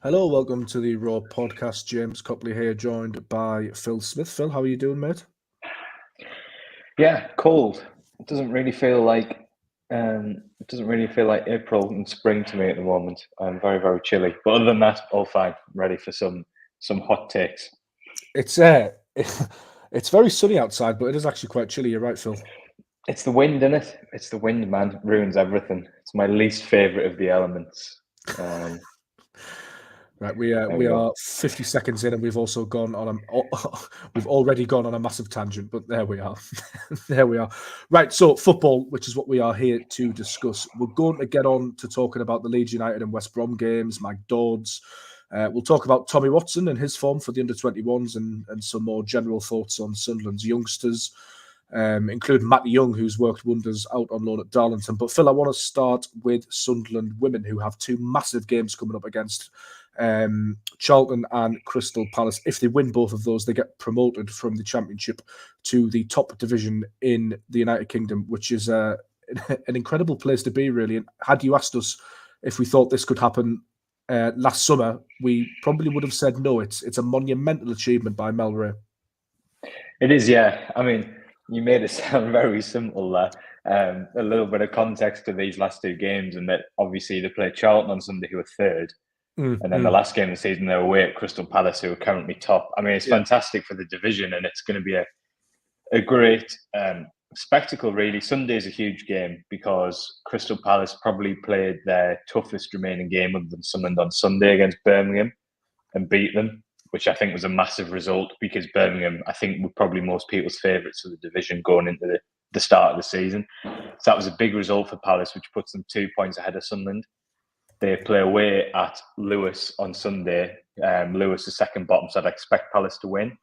Hello, welcome to the Raw podcast. James Copley here, joined by Phil Smith. Phil, how are you doing, mate? Yeah, cold. It doesn't really feel like it doesn't really feel like April and spring to me at the moment. I'm very, very chilly. But other than that, all fine. I'm ready for some hot takes. It's it's very sunny outside, but it is actually quite chilly. You're right, Phil. It's the wind, isn't it? It's the wind, man. It ruins everything. It's my least favourite of the elements. Um, Right, we there we are go. 50 seconds in, and we've also gone on a we've already gone on a massive tangent. But there we are, there we are. Right, so football, which is what we are here to discuss. We're going to get on to talking about the Leeds United and West Brom games, Mike Dodds. We'll talk about Tommy Watson and his form for the under-21s and some more general thoughts on Sunderland's youngsters, including Matty Young, who's worked wonders out on loan at Darlington. But Phil, I want to start with Sunderland women, who have two massive games coming up against Charlton and Crystal Palace. If they win both of those, they get promoted from the Championship to the top division in the United Kingdom, which is an incredible place to be, really. And had you asked us if we thought this could happen last summer, we probably would have said no. It's a monumental achievement by Mel Ray. It is, yeah. I mean, you made it sound very simple there. A little bit of context to these last two games, and that obviously they played Charlton on Sunday, who are third. And then the Mm. last game of the season, they're away at Crystal Palace, who are currently top. I mean, it's Yeah. fantastic for the division, and it's going to be a great spectacle, really. Sunday's a huge game because Crystal Palace probably played their toughest remaining game other than Sunderland on Sunday against Birmingham and beat them, which I think was a massive result because Birmingham, I think, were probably most people's favourites of the division going into the start of the season. So that was a big result for Palace, which puts them 2 points ahead of Sunderland. They play away at Lewis on Sunday. Lewis is second bottom, so I'd expect Palace to win.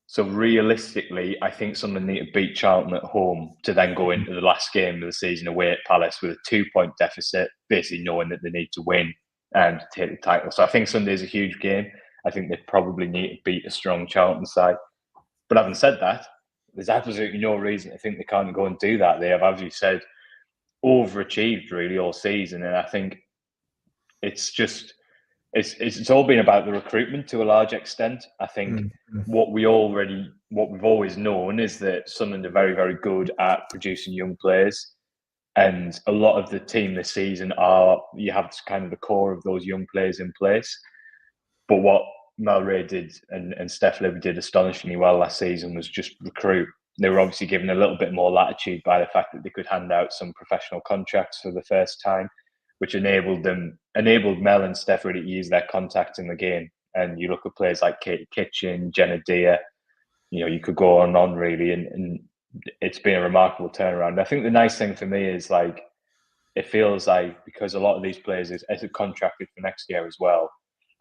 So realistically, I think Sunderland need to beat Charlton at home to then go into the last game of the season away at Palace with a 2 point deficit, basically knowing that they need to win to take the title. So I think Sunday is a huge game. I think they probably need to beat a strong Charlton side. But having said that, there's absolutely no reason to think they can't go and do that. They have, as you said, overachieved really all season, and I think it's just it's all been about the recruitment to a large extent. I think Mm. what we've always known is that Sunderland are very, very good at producing young players. And a lot of the team this season you have kind of the core of those young players in place. But what Mel Ray did and Steph Libby did astonishingly well last season was just recruit. They were obviously given a little bit more latitude by the fact that they could hand out some professional contracts for the first time, which enabled Mel and Steph really to use their contacts in the game. And you look at players like Katie Kitchen, Jenna Deere, you could go on and on really, and it's been a remarkable turnaround. I think the nice thing for me is like it feels like because a lot of these players are contracted for next year as well.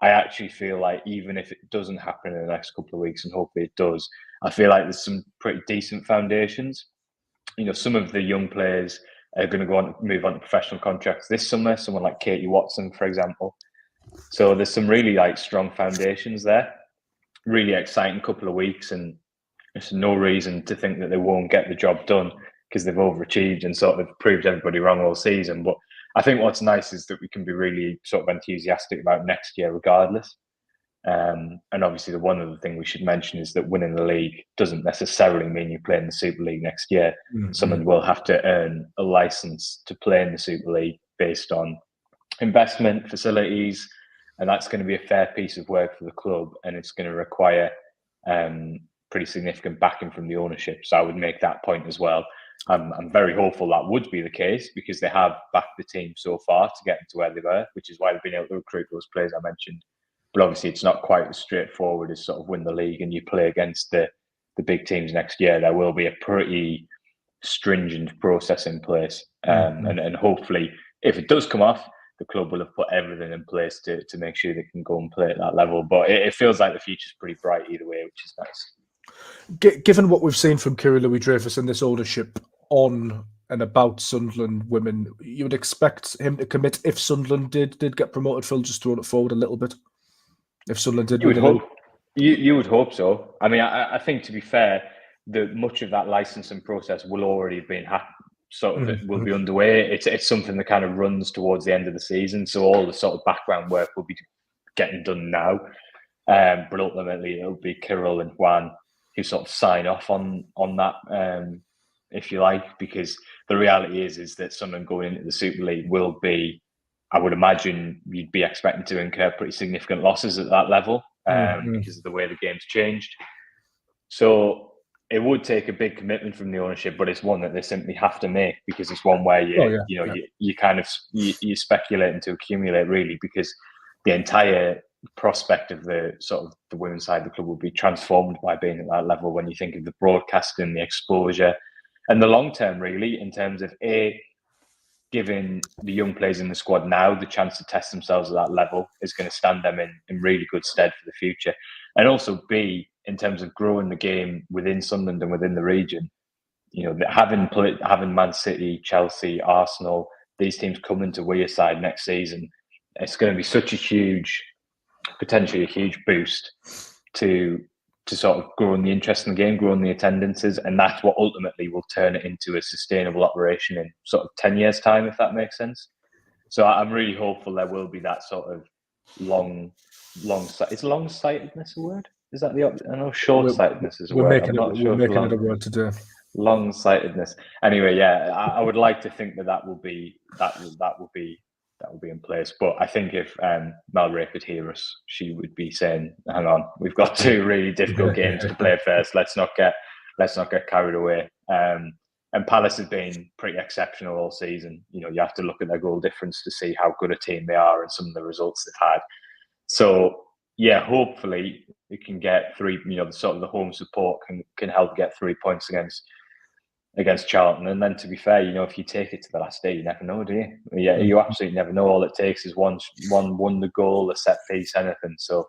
I actually feel like even if it doesn't happen in the next couple of weeks, and hopefully it does, I feel like there's some pretty decent foundations. Some of the young players are going to go on move on to professional contracts this summer. Someone like Katie Watson, for example. So there's some really like strong foundations there. Really exciting couple of weeks, and there's no reason to think that they won't get the job done because they've overachieved and sort of proved everybody wrong all season. But I think what's nice is that we can be really sort of enthusiastic about next year, regardless. And obviously, the one other thing we should mention is that winning the league doesn't necessarily mean you play in the Super League next year. Mm. Someone will have to earn a license to play in the Super League based on investment, facilities, and that's going to be a fair piece of work for the club, and it's going to require pretty significant backing from the ownership. So I would make that point as well. I'm very hopeful that would be the case because they have backed the team so far to get into where they were, which is why they've been able to recruit those players I mentioned. But obviously, it's not quite as straightforward as sort of win the league and you play against the big teams next year. There will be a pretty stringent process in place, Mm. and hopefully, if it does come off, the club will have put everything in place to make sure they can go and play at that level. But it feels like the future's pretty bright either way, which is nice. Given what we've seen from Kieran Louis Dreyfus and this ownership on and about Sunderland women, you would expect him to commit if Sunderland did get promoted. Phil, just throwing it forward a little bit. If Sunderland did You win would the league. hope. You would hope so. I mean, I think to be fair, much of that licensing process will already have been sort of it will Mm. be underway. It's something that kind of runs towards the end of the season, so all the sort of background work will be getting done now. But ultimately, it'll be Kirill and Juan who sort of sign off on that, if you like, because the reality is that someone going into the Super League will be, I would imagine, you'd be expecting to incur pretty significant losses at that level because of the way the game's changed. So it would take a big commitment from the ownership, but it's one that they simply have to make, because it's one where you kind of you speculating to accumulate, really, because the entire prospect of the sort of the women's side of the club will be transformed by being at that level, when you think of the broadcasting, the exposure, and the long term, really, in terms of giving the young players in the squad now the chance to test themselves at that level is going to stand them in really good stead for the future. And also B, in terms of growing the game within Sunderland and within the region, having Man City, Chelsea, Arsenal, these teams coming to Wearside next season, it's going to be such potentially a huge boost to sort of growing the interest in the game, growing the attendances, and that's what ultimately will turn it into a sustainable operation in sort of 10 years' time, if that makes sense. So I'm really hopeful there will be that sort of is long-sightedness a word? Is that I know short-sightedness is a word. We're making it a word today. Long-sightedness. Anyway, yeah, I would like to think that will be in place. But I think if Mel Ray could hear us, she would be saying, "Hang on, we've got 2 really difficult games to play first. Let's not get carried away." And Palace has been pretty exceptional all season. You have to look at their goal difference to see how good a team they are and some of the results they've had. So yeah, hopefully we can get 3. The home support can help get 3 points against Charlton. And then, to be fair, if you take it to the last day, you never know, do you? Yeah, you absolutely never know. All it takes is one wonder goal, a set piece, anything. So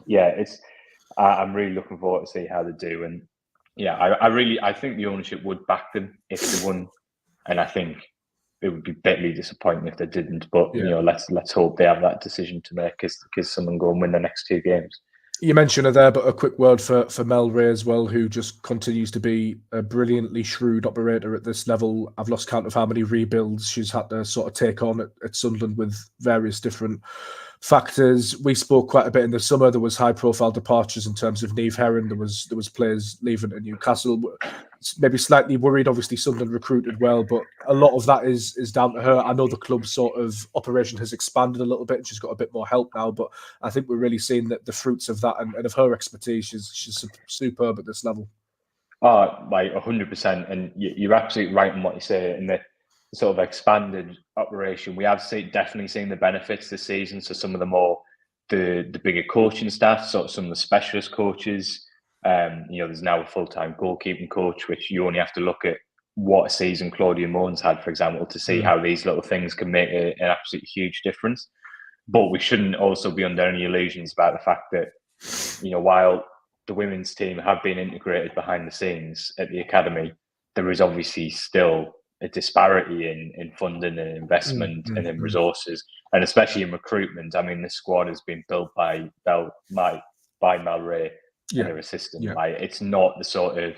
yeah, I'm really looking forward to see how they do. And yeah, I think the ownership would back them if they won, and I think it would be bitterly disappointing if they didn't. But let's hope they have that decision to make, because someone go and win the next 2 games. You mentioned her there, but a quick word for Mel Ray as well, who just continues to be a brilliantly shrewd operator at this level. I've lost count of how many rebuilds she's had to sort of take on at Sunderland with various different factors. We spoke quite a bit in the summer. There was high-profile departures in terms of Niamh Herron. There was players leaving to Newcastle. Maybe slightly worried. Obviously, Sunderland recruited well, but a lot of that is down to her. I know the club's sort of operation has expanded a little bit, and she's got a bit more help now. But I think we're really seeing the fruits of that and of her expertise. She's superb at this level. Oh, like 100%. And you're absolutely right in what you say. In the sort of expanded operation, we have definitely seen the benefits this season. So some of the bigger coaching staff, sort of some of the specialist coaches. There's now a full-time goalkeeping coach, which you only have to look at what a season Claudia Moan's had, for example, to see how these little things can make an absolute huge difference. But we shouldn't also be under any illusions about the fact that, while the women's team have been integrated behind the scenes at the academy, there is obviously still a disparity in funding and investment and in resources, and especially in recruitment. I mean, this squad has been built by Mel Ray and her assistant. Yeah. Like, it's not the sort of,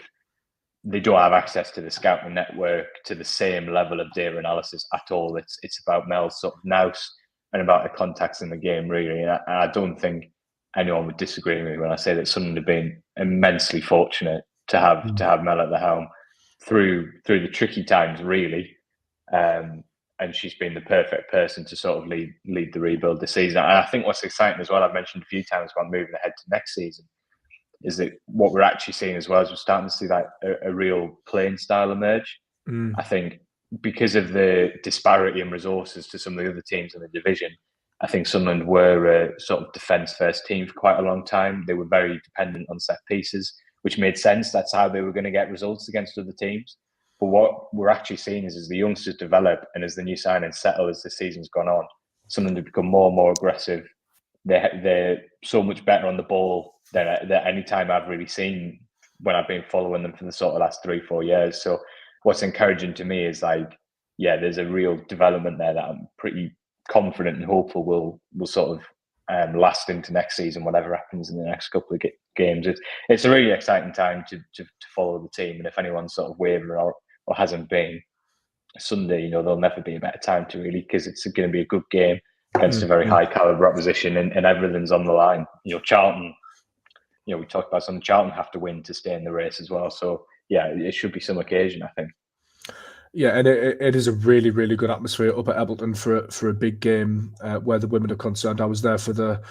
they don't have access to the scouting network to the same level of data analysis at all. It's about Mel's sort of nous and about the contacts in the game, really. And I don't think anyone would disagree with me when I say that Sunderland have been immensely fortunate to have Mel at the helm through the tricky times, really. And she's been the perfect person to sort of lead the rebuild this season. And I think what's exciting as well, I've mentioned a few times about moving ahead to next season, is that what we're actually seeing as well is we're starting to see like a real playing style emerge. I think because of the disparity in resources to some of the other teams in the division, I think Sunderland were a sort of defence-first team for quite a long time. They were very dependent on set pieces, which made sense. That's how they were going to get results against other teams. But what we're actually seeing is as the youngsters develop and as the new signings settle as the season's gone on, Sunderland have become more and more aggressive. They're so much better on the ball than any time I've really seen when I've been following them for the sort of last 3-4 years. So what's encouraging to me is there's a real development there that I'm pretty confident and hopeful will sort of last into next season, whatever happens in the next couple of games. It's a really exciting time to follow the team. And if anyone's sort of wavering or hasn't been, Sunday, there'll never be a better time to really, because it's going to be a good game. against a very high caliber opposition, and everything's on the line. Charlton, we talked about something. Charlton have to win to stay in the race as well. So yeah, it should be some occasion, I think. Yeah, and it is a really, really good atmosphere up at Ebleton for a big game where the women are concerned. I was there for the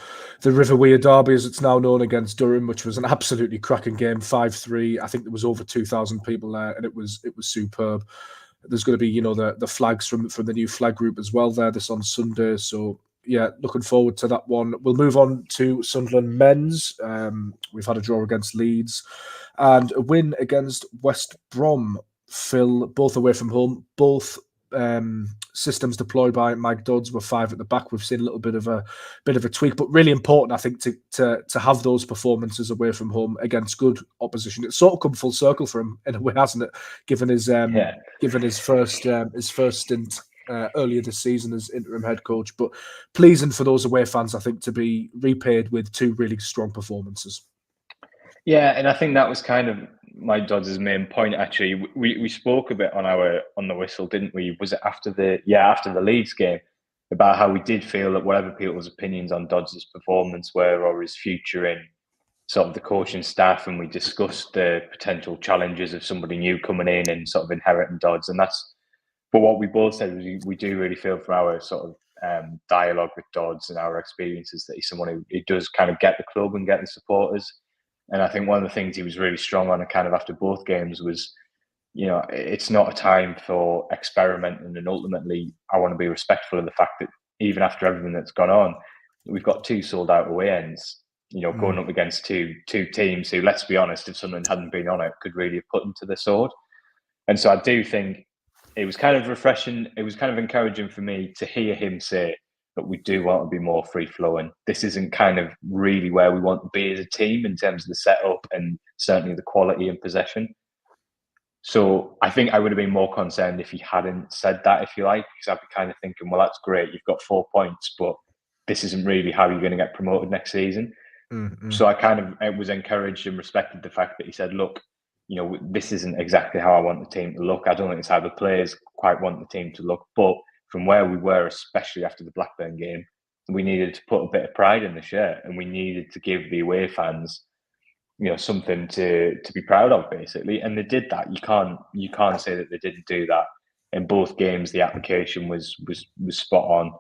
River Wear Derby, as it's now known, against Durham, which was an absolutely cracking game, 5-3. I think there was over 2,000 people there, and it was superb. There's going to be, the flags from the new flag group as well there this on Sunday. So yeah, looking forward to that one. We'll move on to Sunderland men's. We've had a draw against Leeds and a win against West Brom. Phil, both away from home, both systems deployed by Mike Dodds were 5 at the back. We've seen a little bit of a tweak, but really important, I think, to have those performances away from home against good opposition. It's sort of come full circle for him in a way, hasn't it? Given his first stint earlier this season as interim head coach, but pleasing for those away fans, I think, to be repaid with 2 really strong performances. Yeah, and I think that was kind of Mike Dodds' main point. Actually, we spoke a bit on the whistle, didn't we? Was it after the Leeds game, about how we did feel that whatever people's opinions on Dodds' performance were, or his future in sort of the coaching staff, and we discussed the potential challenges of somebody new coming in and sort of inheriting Dodds, and that's. But what we both said was we do really feel from our sort of dialogue with Dodds and our experiences that he's someone who does kind of get the club and get the supporters. And I think one of the things he was really strong on, kind of after both games, was, it's not a time for experimenting. And ultimately, I want to be respectful of the fact that even after everything that's gone on, we've got 2 sold out away ends, going up against two teams who, let's be honest, if Sunderland hadn't been on it, could really have put them to the sword. And so I do think it was kind of refreshing. It was kind of encouraging for me to hear him say that we do want to be more free-flowing. This isn't kind of really where we want to be as a team in terms of the setup and certainly the quality and possession. So I think I would have been more concerned if he hadn't said that, if you like, because I'd be kind of thinking, well, that's great, you've got 4 points, but this isn't really how you're going to get promoted next season. Mm-hmm. So I was encouraged and respected the fact that he said, look, this isn't exactly how I want the team to look. I don't think it's how the players quite want the team to look, but from where we were, especially after the Blackburn game, we needed to put a bit of pride in the shirt, and we needed to give the away fans, something to be proud of, basically. And they did that. You can't say that they didn't do that. In both games, the application was spot on.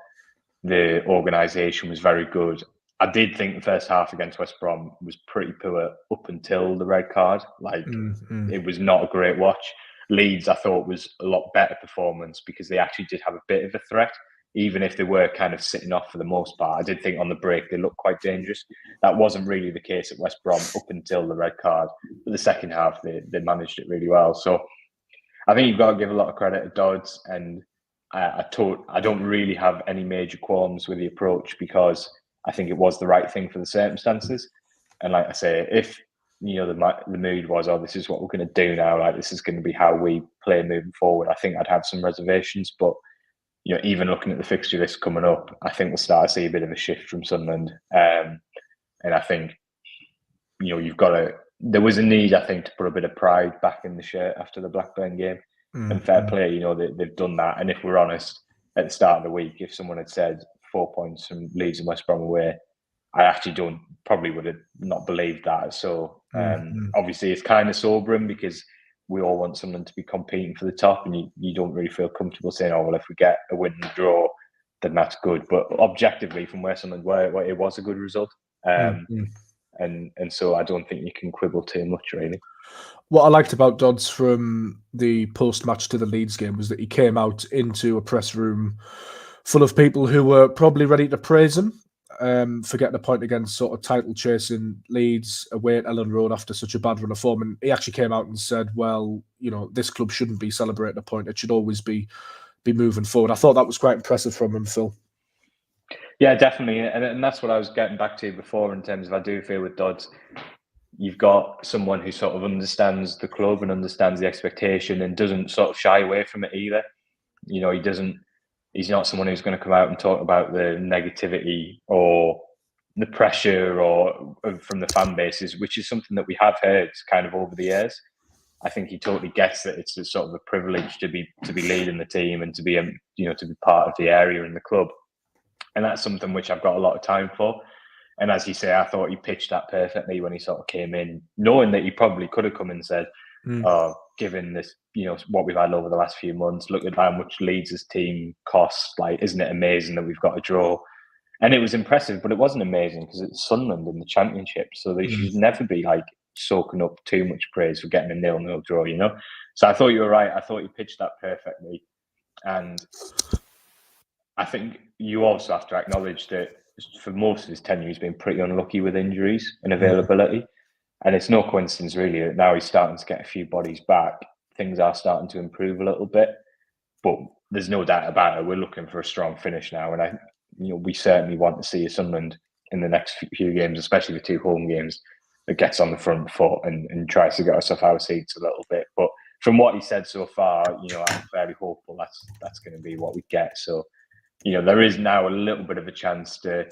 The organisation was very good. I did think the first half against West Brom was pretty poor up until the red card. It was not a great watch. Leeds, I thought, was a lot better performance because they actually did have a bit of a threat, even if they were kind of sitting off for the most part. I did think on the break they looked quite dangerous. That wasn't really the case at West Brom up until the red card. But the second half, they managed it really well. So I think you've got to give a lot of credit to Dodds, and I don't really have any major qualms with the approach because I think it was the right thing for the circumstances. And like I say, if the mood was, this is what we're going to do now, like this is going to be how we play moving forward, I think I'd have some reservations. But even looking at the fixture list coming up, I think we'll start to see a bit of a shift from Sunderland. And I think you've got to. There was a need, I think, to put a bit of pride back in the shirt after the Blackburn game. And fair play, they've done that. And if we're honest, at the start of the week, if someone had said 4 points from Leeds and West Brom away, I actually probably would have not believed that. So obviously it's kind of sobering because we all want someone to be competing for the top, and you don't really feel comfortable saying, oh, well, if we get a win and draw, then that's good. But objectively, from where Sunderland were, it was a good result. And so I don't think you can quibble too much, really. What I liked about Dodds from the post-match to the Leeds game was that he came out into a press room full of people who were probably ready to praise him for getting a point against sort of title-chasing Leeds away at Ellen Road after such a bad run of form. And he actually came out and said, well, this club shouldn't be celebrating a point. It should always be moving forward. I thought that was quite impressive from him, Phil. Yeah, definitely. And that's what I was getting back to before in terms of I do feel with Dodds, you've got someone who sort of understands the club and understands the expectation and doesn't sort of shy away from it either. He's not someone who's going to come out and talk about the negativity or the pressure or from the fan bases, which is something that we have heard kind of over the years. I think he totally gets that it's a sort of a privilege to be leading the team and to be to be part of the area and the club. And that's something which I've got a lot of time for. And as you say, I thought he pitched that perfectly when he sort of came in, knowing that he probably could have come and said, given this, what we've had over the last few months, look at how much Leeds' team costs. Like, isn't it amazing that we've got a draw? And it was impressive, but it wasn't amazing because it's Sunderland in the Championship. So they should never be like soaking up too much praise for getting a 0-0 draw, So I thought you were right. I thought you pitched that perfectly. And I think you also have to acknowledge that for most of his tenure, he's been pretty unlucky with injuries and availability. And it's no coincidence, really, that now he's starting to get a few bodies back. Things are starting to improve a little bit. But there's no doubt about it. We're looking for a strong finish now. And we certainly want to see a Sunderland in the next few games, especially the 2 home games, that gets on the front foot and tries to get us off our seats a little bit. But from what he said so far, I'm fairly hopeful that's going to be what we get. So, there is now a little bit of a chance to,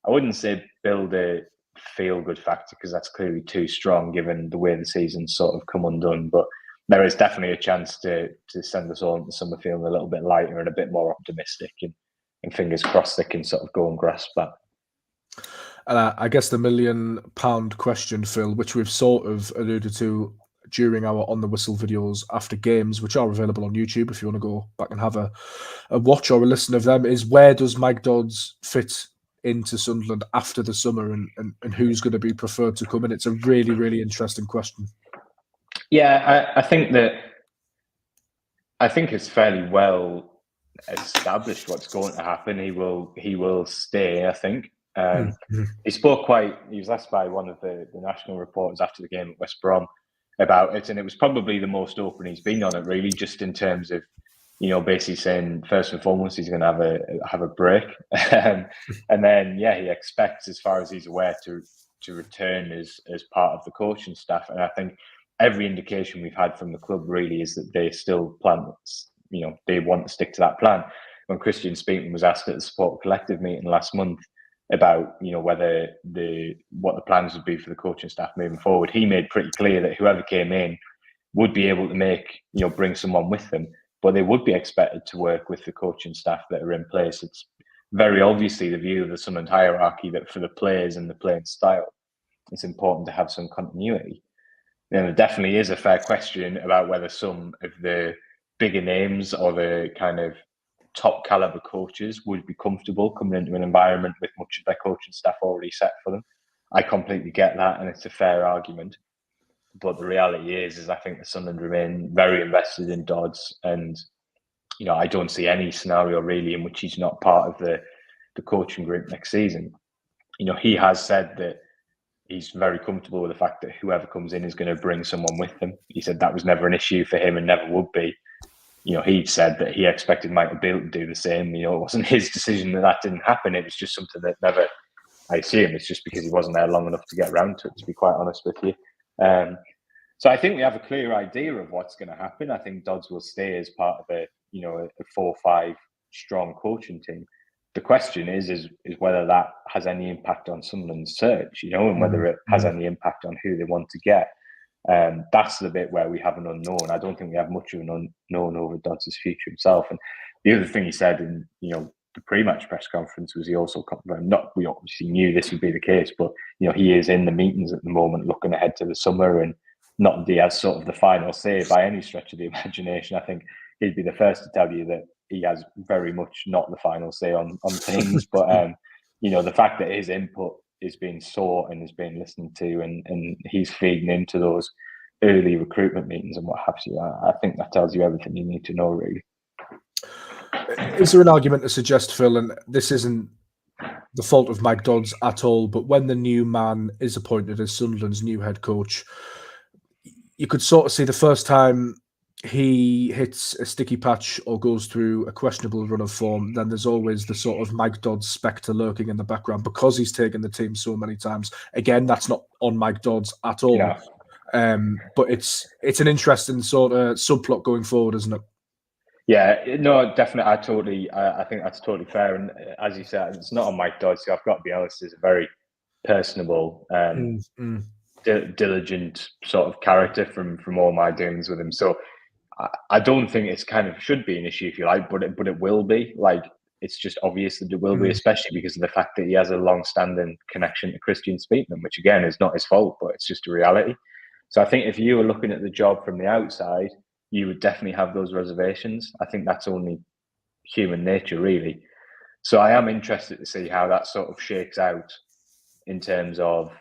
I wouldn't say build a feel-good factor because that's clearly too strong given the way the season's sort of come undone. But there is definitely a chance to send us all into summer feeling a little bit lighter and a bit more optimistic, and fingers crossed they can sort of go and grasp that. And I guess the £1 million question, Phil, which we've sort of alluded to during our On the Whistle videos after games, which are available on YouTube if you want to go back and have a watch or a listen of them, is where does Mike Dodds fit into Sunderland after the summer, and who's going to be preferred to come in? It's a really, really interesting question. Yeah, I think it's fairly well established what's going to happen. He will stay, I think. He was asked by one of the national reporters after the game at West Brom about it, and it was probably the most open he's been on it, really, just in terms of basically saying first and foremost he's going to have a break, and then he expects, as far as he's aware, to return as part of the coaching staff. And I think every indication we've had from the club really is that they still plan, they want to stick to that plan. When Christian Speakman was asked at the support collective meeting last month about whether what the plans would be for the coaching staff moving forward, he made pretty clear that whoever came in would be able to bring someone with them, but they would be expected to work with the coaching staff that are in place. It's very obviously the view of the Sunderland hierarchy that for the players and the playing style, it's important to have some continuity. And there definitely is a fair question about whether some of the bigger names or the kind of top caliber coaches would be comfortable coming into an environment with much of their coaching staff already set for them. I completely get that, and it's a fair argument. But the reality is I think the Sunderland remain very invested in Dodds, and I don't see any scenario really in which he's not part of the coaching group next season. He has said that he's very comfortable with the fact that whoever comes in is going to bring someone with them. He said that was never an issue for him and never would be. He said that he expected Michael Beale to do the same. It wasn't his decision that didn't happen. It was just something that never, I assume it's just because he wasn't there long enough to get around to it, to be quite honest with you. So I think we have a clear idea of what's going to happen. I think Dodds will stay as part of a 4-5 strong coaching team. The question is whether that has any impact on Sunderland's search, and whether it has any impact on who they want to get. That's the bit where we have an unknown. I don't think we have much of an unknown over Dodds' future himself. And the other thing he said in the pre-match press conference was he also confirmed, we obviously knew this would be the case, but he is in the meetings at the moment, looking ahead to the summer, and not that he has sort of the final say by any stretch of the imagination. I think he'd be the first to tell you that he has very much not the final say on things. But the fact that his input is being sought and is being listened to, and he's feeding into those early recruitment meetings and what have you, I think that tells you everything you need to know, really. Is there an argument to suggest, Phil, and this isn't the fault of Mike Dodds at all, but when the new man is appointed as Sunderland's new head coach, you could sort of see the first time he hits a sticky patch or goes through a questionable run of form, then there's always the sort of Mike Dodds spectre lurking in the background because he's taken the team so many times. Again, that's not on Mike Dodds at all. No. But it's an interesting sort of subplot going forward, isn't it? Yeah, no, definitely. I think that's totally fair. And as you said, it's not on Mike Dodds. So I've got to be honest, he's a very personable, diligent sort of character from all my dealings with him. So I don't think it's kind of should be an issue, if you like, but it will be. Like, it's just obvious that it will be, especially because of the fact that he has a long-standing connection to Christian Speakman, which again is not his fault, but it's just a reality. So I think if you were looking at the job from the outside, you would definitely have those reservations. I think that's only human nature, really. So I am interested to see how that sort of shakes out in terms of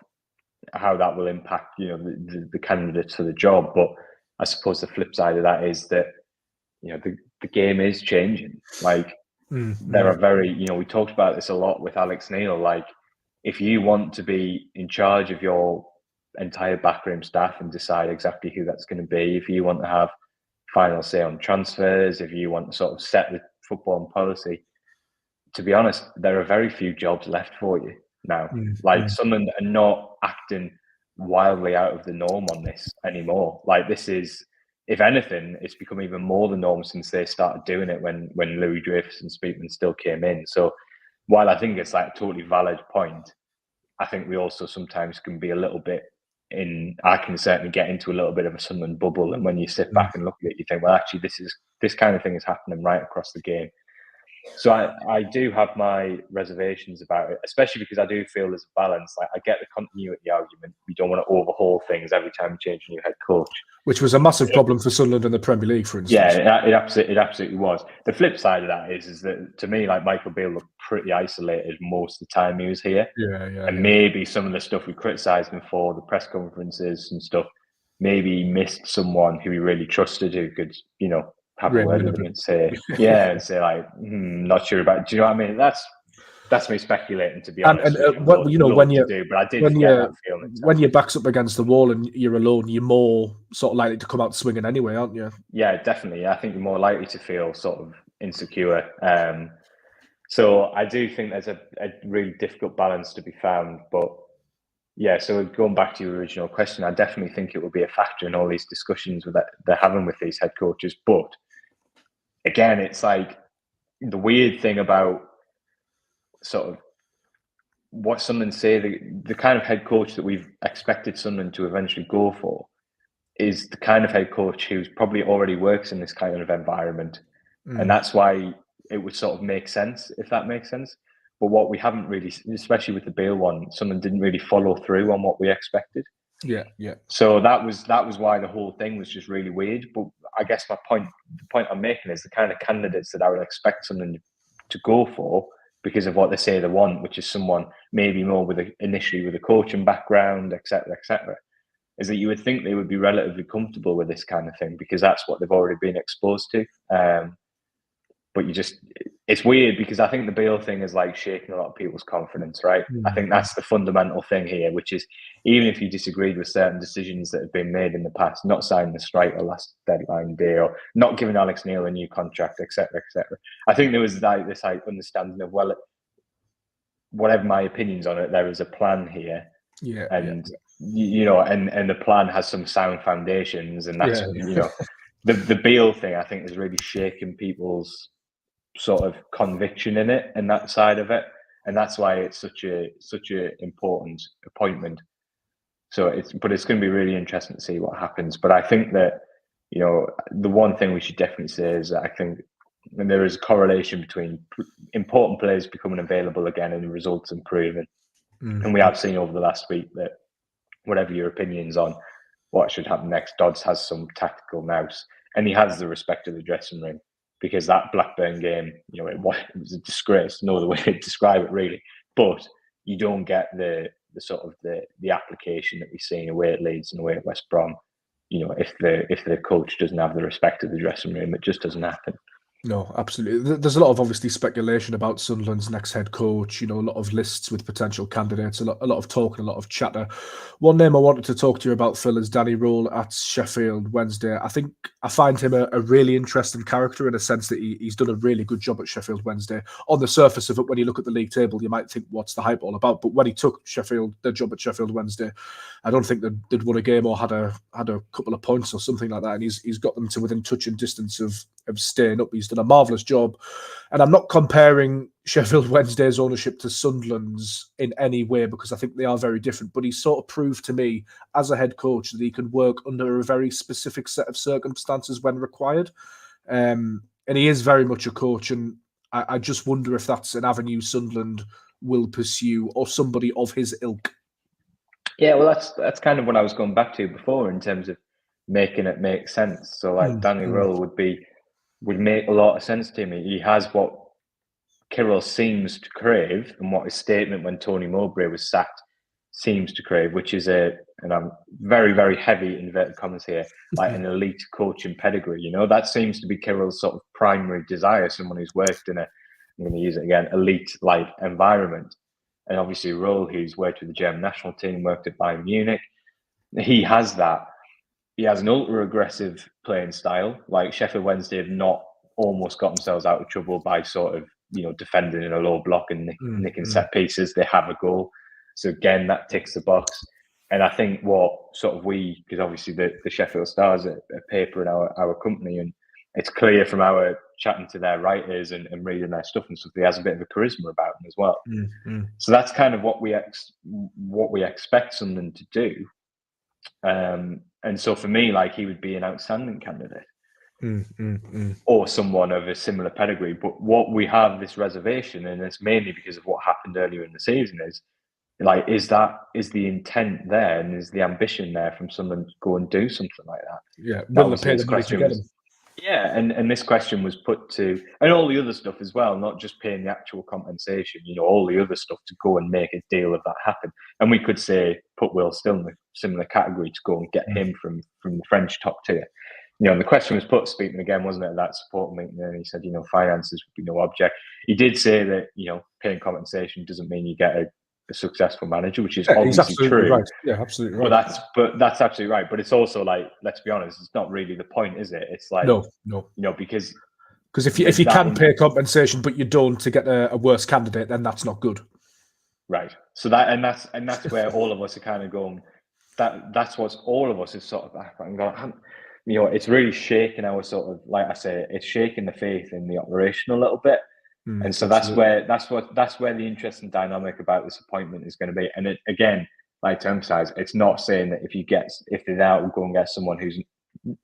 how that will impact, the candidates for the job. But I suppose the flip side of that is that, the game is changing. Like, there are very, we talked about this a lot with Alex Neil. Like, if you want to be in charge of your entire backroom staff and decide exactly who that's going to be, if you want to have final say on transfers, if you want to sort of set the football policy, to be honest, there are very few jobs left for you now. Sunderland are not acting wildly out of the norm on this anymore. Like, this is, if anything, it's become even more the norm since they started doing it when Louis Dreyfus and Speakman still came in. So while I think it's like a totally valid point, I think we also sometimes can be a little bit I can certainly get into a little bit of a Sunderland bubble. And when you sit back and look at it, you think, well, actually, this kind of thing is happening right across the game. So I do have my reservations about it, especially because I do feel there's a balance. Like, I get the continuity argument. We don't want to overhaul things every time we change a new head coach. Which was a massive problem for Sunderland in the Premier League, for instance. Yeah, it absolutely was. The flip side of that is that, to me, like, Michael Beale looked pretty isolated most of the time he was here. And maybe some of the stuff we criticised him for, the press conferences and stuff, maybe he missed someone who he really trusted who could, have a word with him and say, and say, like, not sure about. Do you know what I mean? That's me speculating, to be honest. When you but I did get that feeling. When your back's up against the wall and you're alone, you're more sort of likely to come out swinging anyway, aren't you? Yeah, definitely. I think you're more likely to feel sort of insecure. So I do think there's a really difficult balance to be found. But yeah, so going back to your original question, I definitely think it will be a factor in all these discussions that they're having with these head coaches. But again, it's like the weird thing about sort of what Sunderland say, the kind of head coach that we've expected Sunderland to eventually go for is the kind of head coach who's probably already works in this kind of environment. And that's why it would sort of make sense, if that makes sense. But what we haven't really, especially with the Bale one, Sunderland didn't really follow through on what we expected. Yeah. So that was why the whole thing was just really weird. But I guess the point I'm making is the kind of candidates that I would expect Sunderland to go for, because of what they say they want, which is someone maybe more initially with a coaching background, etc., is that you would think they would be relatively comfortable with this kind of thing because that's what they've already been exposed to. But it's weird because I think the Bale thing is like shaking a lot of people's confidence, right? I think that's the fundamental thing here, which is even if you disagreed with certain decisions that have been made in the past, not signing the striker last deadline day or not giving Alex Neil a new contract, etc., I think there was like this understanding of, well, whatever my opinions on it, there is a plan here. And the plan has some sound foundations, and that's the Beale thing I think is really shaking people's sort of conviction in it and that side of it, and that's why it's such a important appointment. So it's going to be really interesting to see what happens. But I think that the one thing we should definitely say is that I think there is a correlation between important players becoming available again and results improving. And we have seen over the last week that whatever your opinions on what should happen next, Dodds has some tactical nous, and he has the respect of the dressing room, because that Blackburn game, it was a disgrace. No other way to describe it, really. But you don't get the sort of the application that we've seen away at Leeds and away at West Brom. If the coach doesn't have the respect of the dressing room, it just doesn't happen. No, absolutely. There's a lot of obviously speculation about Sunderland's next head coach, a lot of lists with potential candidates, a lot of talk and a lot of chatter. One name I wanted to talk to you about, Phil, is Danny Rule at Sheffield Wednesday. I find him a really interesting character in a sense that he's done a really good job at Sheffield Wednesday. On the surface of it, when you look at the league table, you might think, what's the hype all about? But when he took their job at Sheffield Wednesday, I don't think they'd won a game or had a couple of points or something like that. And he's got them to within touch and distance of staying up. He's done a marvellous job. And I'm not comparing Sheffield Wednesday's ownership to Sunderland's in any way, because I think they are very different. But he sort of proved to me as a head coach that he can work under a very specific set of circumstances when required. And he is very much a coach. And I just wonder if that's an avenue Sunderland will pursue, or somebody of his ilk. Yeah, well, that's kind of what I was going back to before in terms of making it make sense. So, like, Danny Roll would make a lot of sense to me. He has what Kirill seems to crave, and what his statement when Tony Mowbray was sacked seems to crave, which is and I'm very, very heavy inverted commas here, like an elite coaching pedigree. You know, that seems to be Kirill's sort of primary desire. Someone who's worked in I'm going to use it again, elite-like environment. And obviously, Roll, who's worked with the German national team, worked at Bayern Munich, he has that. He has an ultra-aggressive playing style. Like Sheffield Wednesday have not almost got themselves out of trouble by sort of, defending in a low block and nicking set pieces. They have a goal. So again, that ticks the box. And I think what sort of because obviously the Sheffield Stars are a paper in our company, and it's clear from our chatting to their writers and reading their stuff and stuff, he has a bit of a charisma about him as well. So that's kind of what we expect someone to do. And so for me, like, he would be an outstanding candidate. Or someone of a similar pedigree. But what we have this reservation, and it's mainly because of what happened earlier in the season, is like, is the intent there, and is the ambition there from someone to go and do something like that? Yeah, will they pay the money to get him? Yeah, and this question was put to, and all the other stuff as well, not just paying the actual compensation, all the other stuff to go and make a deal of that happen. And we could say put Will Still in a similar category to go and get him from the French top tier. The question was put, speaking again, wasn't it, at that support meeting, and he said, finances would be no object. He did say that, paying compensation doesn't mean you get a successful manager, which is obviously true. Right. Yeah, absolutely right. But that's absolutely right. But it's also like, let's be honest, it's not really the point, is it? It's like no. Because if you can pay compensation but you don't to get a worse candidate, then that's not good. Right. So that's where all of us are kind of going. That's what all of us is sort of. It's really shaking our sort of, like I say, it's shaking the faith in the operation a little bit. And so that's where the interesting dynamic about this appointment is going to be. And again, like to emphasize, it's not saying that if they now go and get someone who's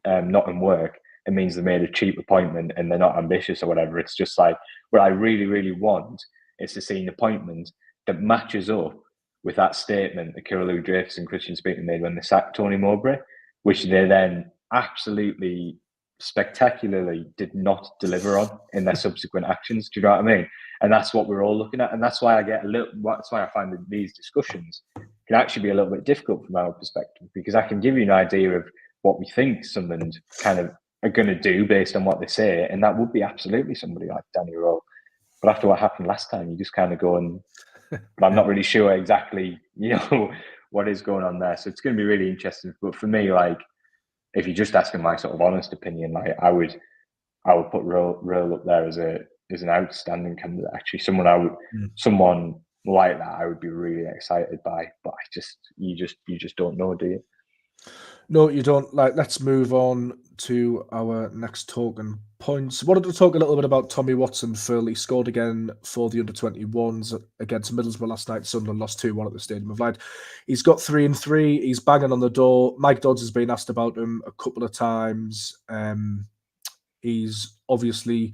not in work, it means they made a cheap appointment and they're not ambitious or whatever. It's just like, what I really, really want is to see an appointment that matches up with that statement that Kirill Dreyfus and Christian Speaking made when they sacked Tony Mowbray, which they then absolutely spectacularly did not deliver on in their subsequent actions. Do you know what I mean? And that's what we're all looking at. And that's why that's why I find that these discussions can actually be a little bit difficult from our perspective, because I can give you an idea of what we think Sunderland kind of are going to do based on what they say. And that would be absolutely somebody like Danny Rowe. But after what happened last time, you just kind of go and I'm not really sure exactly, what is going on there. So it's going to be really interesting. But for me, like, if you're just asking my sort of honest opinion, like, I would put Roll up there as an outstanding candidate. Actually, someone like that, I would be really excited by. But you just don't know, do you? No, you don't. Like, let's move on to our next talking points. Wanted to talk a little bit about Tommy Watson. He scored again for the under-21s against Middlesbrough last night. Sunderland lost 2-1 at the Stadium of Light. He's got 3 and 3. He's banging on the door. Mike Dodds has been asked about him a couple of times. He's obviously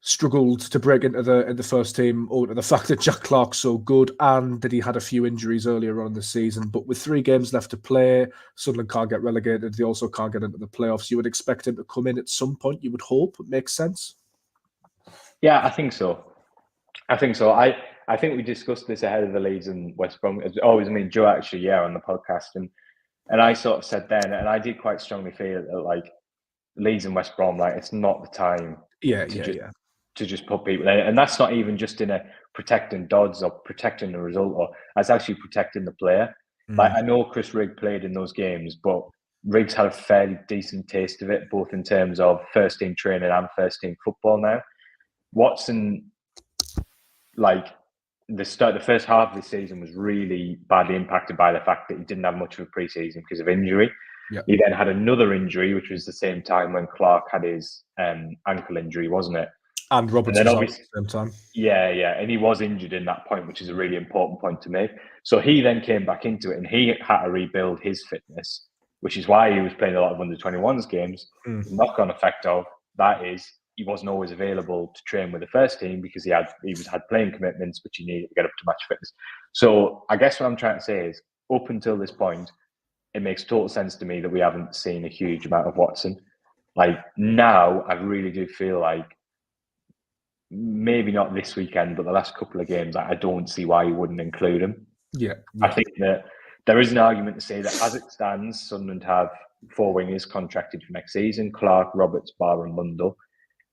struggled to break into the first team, owing to the fact that Jack Clark's so good and that he had a few injuries earlier on in the season. But with 3 games left to play, Sunderland can't get relegated. They also can't get into the playoffs. You would expect him to come in at some point, you would hope. It makes sense. Yeah, I think so. I think we discussed this ahead of the Leeds and West Brom. Joe actually, on the podcast. And I sort of said then, and I did quite strongly feel that, like, Leeds and West Brom, like, it's not the time to just put people in. And that's not even just in a protecting Dodds or protecting the result, or that's actually protecting the player. Like, I know Chris Rigg played in those games, but Rigg's had a fairly decent taste of it, both in terms of first team training and first team football now. Watson, like, the first half of the season was really badly impacted by the fact that he didn't have much of a pre-season because of injury. Yep. He then had another injury, which was the same time when Clark had his ankle injury, wasn't it? And Roberts was out at the same time. Yeah. And he was injured in that point, which is a really important point to make. So he then came back into it and he had to rebuild his fitness, which is why he was playing a lot of under-21s games. The knock-on effect of that is he wasn't always available to train with the first team because he had playing commitments, which he needed to get up to match fitness. So I guess what I'm trying to say is, up until this point, it makes total sense to me that we haven't seen a huge amount of Watson. Like now, I really do feel like maybe not this weekend, but the last couple of games, I don't see why you wouldn't include him. Yeah. I think that there is an argument to say that as it stands, Sunderland have 4 wingers contracted for next season: Clark, Roberts, Barr and Mundle.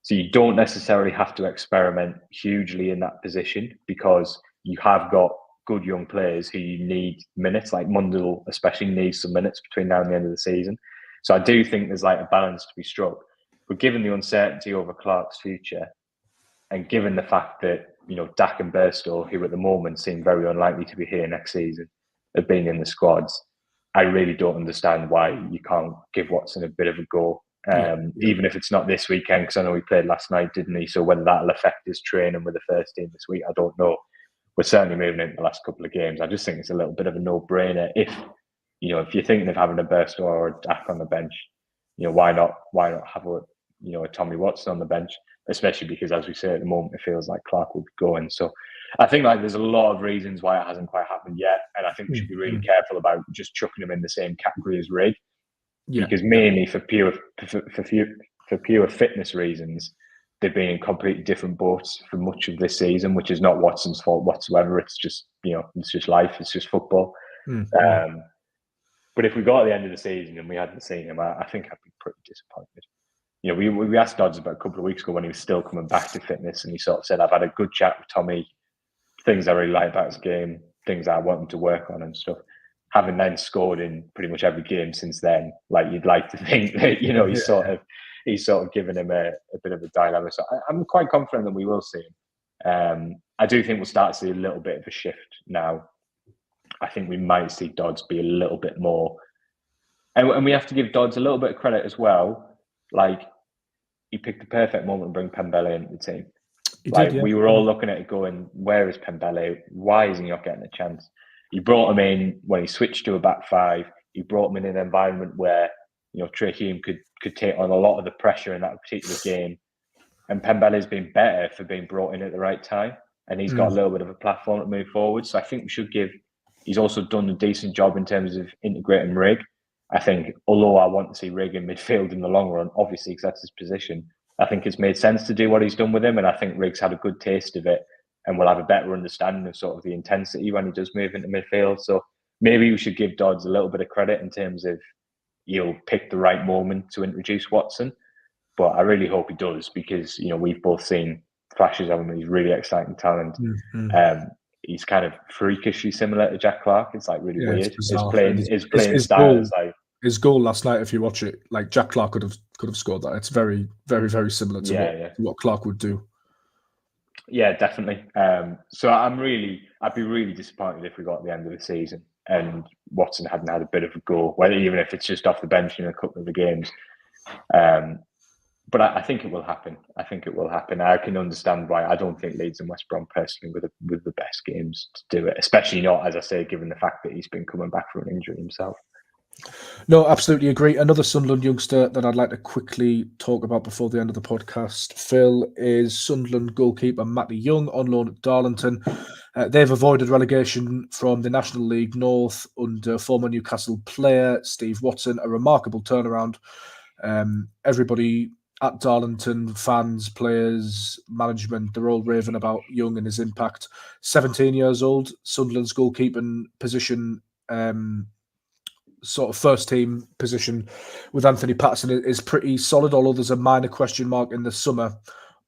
So you don't necessarily have to experiment hugely in that position because you have got good young players who you need minutes, like Mundle especially needs some minutes between now and the end of the season. So I do think there's like a balance to be struck. But given the uncertainty over Clark's future, and given the fact that, you know, Dak and Burstow, who at the moment seem very unlikely to be here next season, have been in the squads, I really don't understand why you can't give Watson a bit of a go. Even if it's not this weekend, because I know he played last night, didn't he? So whether that'll affect his training with the first team this week, I don't know. We're certainly moving into the last couple of games. I just think it's a little bit of a no-brainer. If you're thinking of having a Burstow or a Dak on the bench, you know, why not have a Tommy Watson on the bench? Especially because, as we say at the moment, it feels like Clark will be going. So I think like there's a lot of reasons why it hasn't quite happened yet, and I think we should be really careful about just chucking him in the same category as Rig. Because mainly for pure fitness reasons, they've been in completely different boats for much of this season, which is not Watson's fault whatsoever. It's just, it's just life. It's just football. But if we got at the end of the season and we hadn't seen him, I think I'd be pretty disappointed. You know, we asked Dodds about a couple of weeks ago when he was still coming back to fitness, and he sort of said, "I've had a good chat with Tommy. Things I really like about his game, things I want him to work on and stuff." Having then scored in pretty much every game since then, like you'd like to think that, he's sort of given him a bit of a dilemma. So I'm quite confident that we will see him. I do think we'll start to see a little bit of a shift now. I think we might see Dodds be a little bit more, and we have to give Dodds a little bit of credit as well. Like, he picked the perfect moment to bring Pembele into the team. We were all looking at it going, where is Pembele? Why is he not getting a chance? He brought him in when he switched to a back five. He brought him in an environment where, Trey Hume could take on a lot of the pressure in that particular game. And Pembele's been better for being brought in at the right time. And he's got a little bit of a platform to move forward. So I think we should he's also done a decent job in terms of integrating Rig. I think, although I want to see Rig in midfield in the long run, obviously, because that's his position, I think it's made sense to do what he's done with him. And I think Rig's had a good taste of it. And we'll have a better understanding of sort of the intensity when he does move into midfield. So maybe we should give Dodds a little bit of credit in terms of he'll pick the right moment to introduce Watson. But I really hope he does, because, we've both seen flashes of him. He's really exciting talent. He's kind of freakishly similar to Jack Clark. It's like really weird. His playing style is like... His goal last night, if you watch it, like Jack Clark could have scored that. It's very, very, very similar to what Clark would do. Yeah, definitely. So I'd be really disappointed if we got to the end of the season and Watson hadn't had a bit of a go, even if it's just off the bench in a couple of the games. But I think it will happen. I can understand why. I don't think Leeds and West Brom personally with the best games to do it, especially not, as I say, given the fact that he's been coming back from an injury himself. No, absolutely agree. Another Sunderland youngster that I'd like to quickly talk about before the end of the podcast, Phil, is Sunderland goalkeeper Matty Young on loan at Darlington. They've avoided relegation from the National League North under former Newcastle player Steve Watson. A remarkable turnaround. Everybody at Darlington, fans, players, management, they're all raving about Young and his impact. 17 years old, Sunderland's goalkeeping position, sort of first team position with Anthony Patterson is pretty solid, although there's a minor question mark in the summer.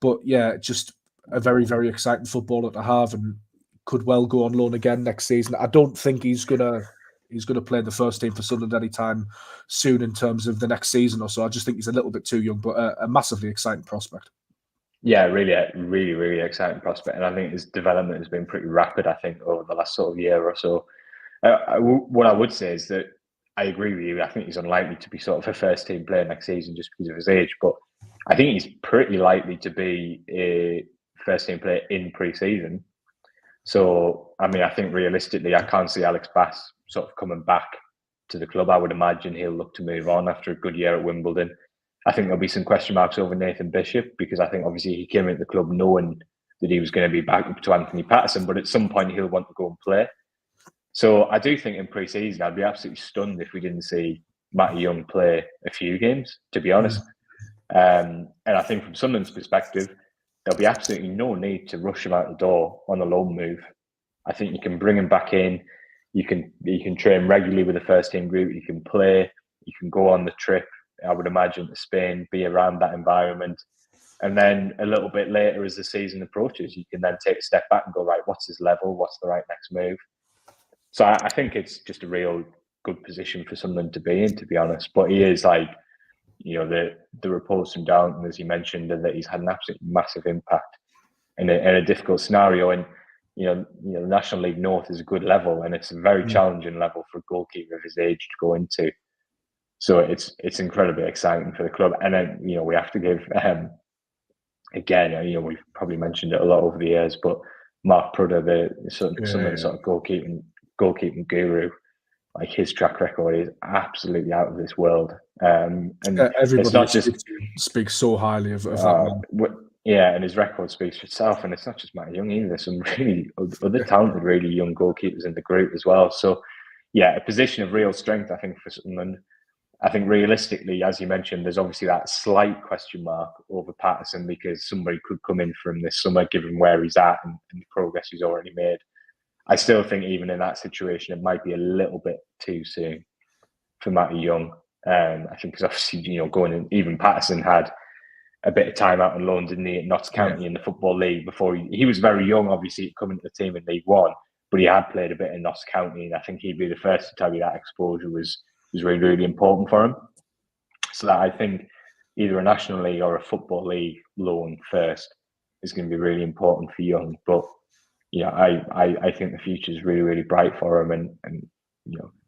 But yeah, just a very, very exciting footballer to have, and could well go on loan again next season. I don't think he's gonna play in the first team for Sunderland anytime soon in terms of the next season or so. I just think he's a little bit too young, but a massively exciting prospect. Yeah, really exciting prospect. And I think his development has been pretty rapid, I think, over the last sort of year or so. What I would say is that I agree with you. I think he's unlikely to be sort of a first team player next season just because of his age. But I think he's pretty likely to be a first team player in pre-season. So, I mean, I think realistically, I can't see Alex Bass sort of coming back to the club. I would imagine he'll look to move on after a good year at Wimbledon. I think there'll be some question marks over Nathan Bishop, because I think obviously he came into the club knowing that he was going to be back up to Anthony Patterson, but at some point he'll want to go and play. So I do think in pre-season, I'd be absolutely stunned if we didn't see Matty Young play a few games, to be honest. And I think from Sunderland's perspective, there'll be absolutely no need to rush him out the door on a loan move. I think you can bring him back in. You can train regularly with the first team group. You can play. You can go on the trip, I would imagine, to Spain, be around that environment. And then a little bit later, as the season approaches, you can then take a step back and go, right, what's his level? What's the right next move? So I think it's just a real good position for Sunderland to be in, to be honest. But he is like, the reports from Downton, as you mentioned, and that he's had an absolutely massive impact in a difficult scenario. And the National League North is a good level, and it's a very challenging level for a goalkeeper of his age to go into. So it's incredibly exciting for the club. And then we have to give again, we've probably mentioned it a lot over the years, but Mark Prudder, the sort of goalkeeping guru, like his track record is absolutely out of this world. And everybody it's not just speaks so highly of that man. Yeah, and his record speaks for itself. And it's not just Matty Young either. There's some really other talented, really young goalkeepers in the group as well. So, yeah, a position of real strength, I think, for Sunderland. I think realistically, as you mentioned, there's obviously that slight question mark over Patterson, because somebody could come in from this summer, given where he's at and the progress he's already made. I still think even in that situation, it might be a little bit too soon for Matty Young. I think because obviously, going in, even Patterson had a bit of time out on loan, didn't he, at Notts County in the Football League before he was very young, obviously, coming to the team in League One, but he had played a bit in Notts County, and I think he'd be the first to tell you that exposure was really, really important for him. So that I think either a National League or a Football League loan first is going to be really important for Young. But I think the future is really, really bright for him. And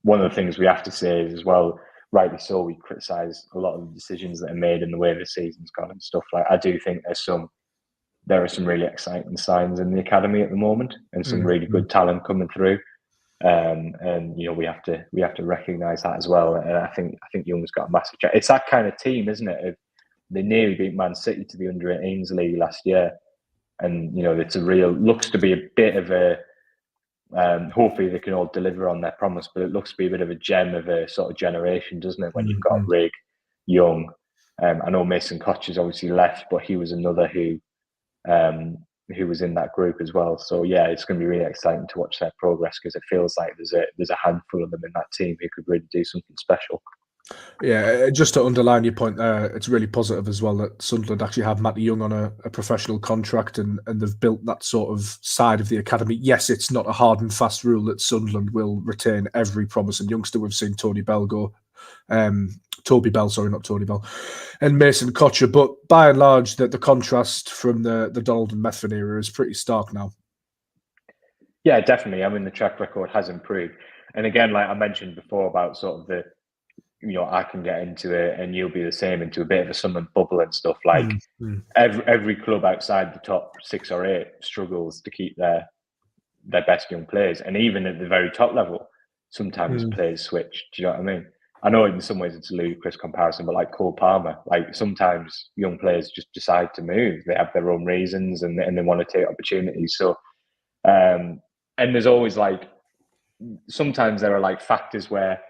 one of the things we have to say is as well, rightly so, we criticise a lot of the decisions that are made and the way the season's gone and stuff. Like, I do think there are some really exciting signs in the academy at the moment, and some really good talent coming through. And we have to recognise that as well. And I think Young's got a massive chance. It's that kind of team, isn't it? They nearly beat Man City to the under-18s league last year, and it's looks to be a bit of a. Hopefully they can all deliver on their promise, but it looks to be a bit of a gem of a sort of generation, doesn't it? When you've got Rig, Young, I know Mason Koch obviously left, but he was another who was in that group as well. So yeah, it's going to be really exciting to watch their progress, because it feels like there's a handful of them in that team who could really do something special. Yeah, just to underline your point there, it's really positive as well that Sunderland actually have Matty Young on a professional contract, and they've built that sort of side of the academy. Yes, it's not a hard and fast rule that Sunderland will retain every promising youngster. We've seen Toby Bell, and Mason Koch, but by and large, the contrast from the Donald and Methven era is pretty stark now. Yeah, definitely. I mean, the track record has improved. And again, like I mentioned before about sort of the, I can get into it and you'll be the same, into a bit of a Sunderland bubble and stuff. Like every club outside the top 6 or 8 struggles to keep their best young players. And even at the very top level, sometimes players switch. Do you know what I mean? I know in some ways it's a ludicrous comparison, but like Cole Palmer, like sometimes young players just decide to move. They have their own reasons and they want to take opportunities. So, and there's always like, sometimes there are like factors where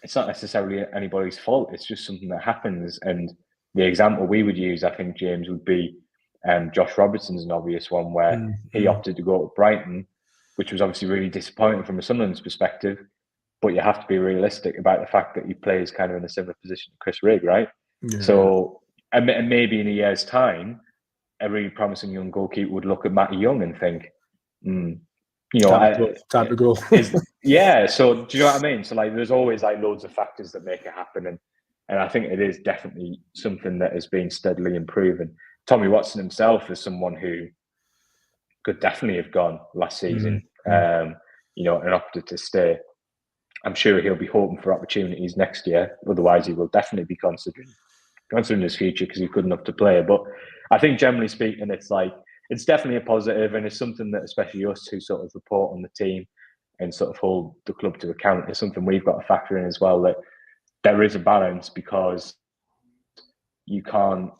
it's not necessarily anybody's fault. It's just something that happens. And the example we would use, I think, James, would be Josh Robertson's an obvious one, where he opted to go to Brighton, which was obviously really disappointing from a Sunderland's perspective. But you have to be realistic about the fact that he plays kind of in a similar position to Chris Rigg, right? Yeah. So, and maybe in a year's time, a really promising young goalkeeper would look at Matty Young and think, time to go. Yeah. So do you know what I mean? So like, there's always like loads of factors that make it happen, and I think it is definitely something that has been steadily improving. Tommy Watson himself is someone who could definitely have gone last season, and opted to stay. I'm sure he'll be hoping for opportunities next year. Otherwise, he will definitely be considering his future, because he's good enough to play. But I think generally speaking, it's definitely a positive, and it's something that especially us who sort of report on the team and sort of hold the club to account is something we've got to factor in as well, that there is a balance, because you can't.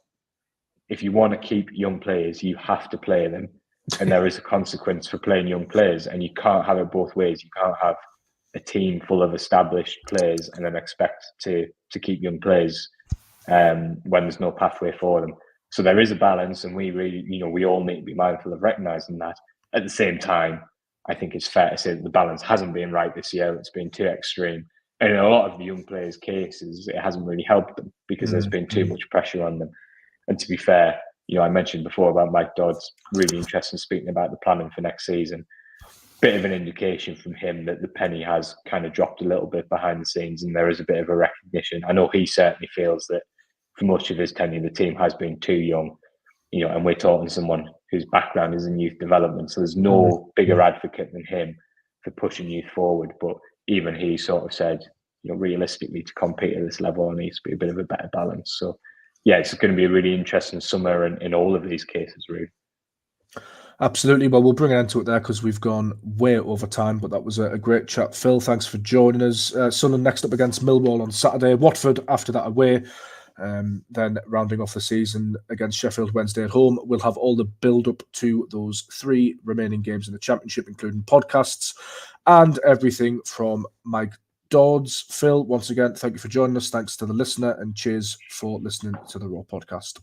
If you want to keep young players, you have to play them, and there is a consequence for playing young players, and you can't have it both ways. You can't have a team full of established players and then expect to keep young players when there's no pathway for them. So there is a balance, and we really, we all need to be mindful of recognizing that. At the same time, I think it's fair to say that the balance hasn't been right this year. It's been too extreme. And in a lot of the young players' cases, it hasn't really helped them because there's been too much pressure on them. And to be fair, I mentioned before about Mike Dodd's really interesting speaking about the planning for next season. Bit of an indication from him that the penny has kind of dropped a little bit behind the scenes, and there is a bit of a recognition. I know he certainly feels that for much of his tenure, the team has been too young, and we're talking to someone whose background is in youth development. So there's no bigger advocate than him for pushing youth forward. But even he sort of said, realistically, to compete at this level, there needs to be a bit of a better balance. So, yeah, it's going to be a really interesting summer in all of these cases, really. Absolutely. Well, we'll bring an end to it there because we've gone way over time, but that was a great chat. Phil, thanks for joining us. Sunderland next up against Millwall on Saturday. Watford after that away. Then rounding off the season against Sheffield Wednesday at home. We'll have all the build-up to those 3 remaining games in the Championship, including podcasts and everything from Mike Dodds. Phil, once again, thank you for joining us. Thanks to the listener, and cheers for listening to the Raw podcast.